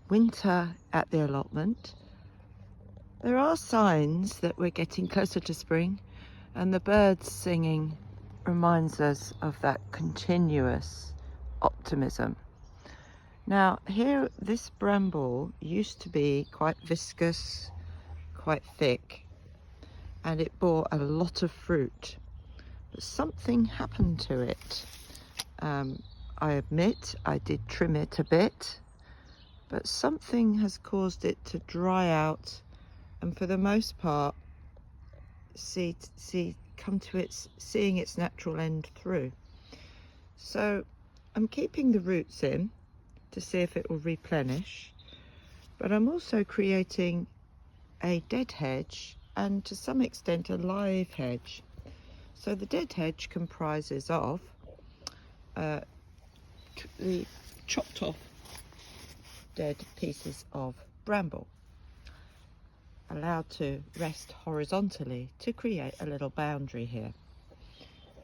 winter at the allotment. There are signs that we're getting closer to spring, and the birds singing reminds us of that continuous optimism. Now here, this bramble used to be quite viscous, quite thick, and it bore a lot of fruit. But something happened to it. I admit I did trim it a bit, but something has caused it to dry out and for the most part come to seeing its natural end through. So I'm keeping the roots in to see if it will replenish, but I'm also creating a dead hedge and to some extent a live hedge. So the dead hedge comprises of the chopped off dead pieces of bramble, allowed to rest horizontally to create a little boundary here,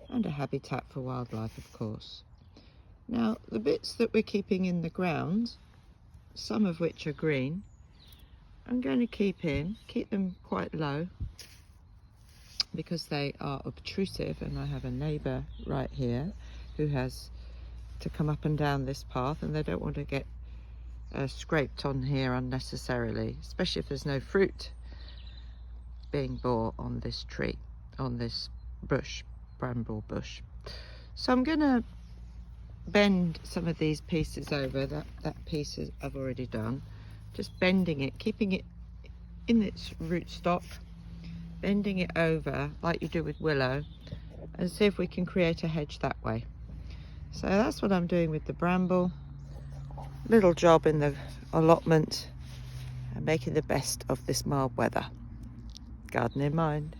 and a habitat for wildlife, of course. Now the bits that we're keeping in the ground, some of which are green, I'm going to keep them quite low because they are obtrusive, and I have a neighbour right here who has to come up and down this path, and they don't want to get scraped on here unnecessarily, especially if there's no fruit being bore on this tree, on this bush, bramble bush. So I'm going to bend some of these pieces over. That piece I've already done, just bending it, keeping it in its rootstock, bending it over like you do with willow, and see if we can create a hedge that way. So that's what I'm doing with the bramble. Little job in the allotment and making the best of this mild weather. Garden in mind.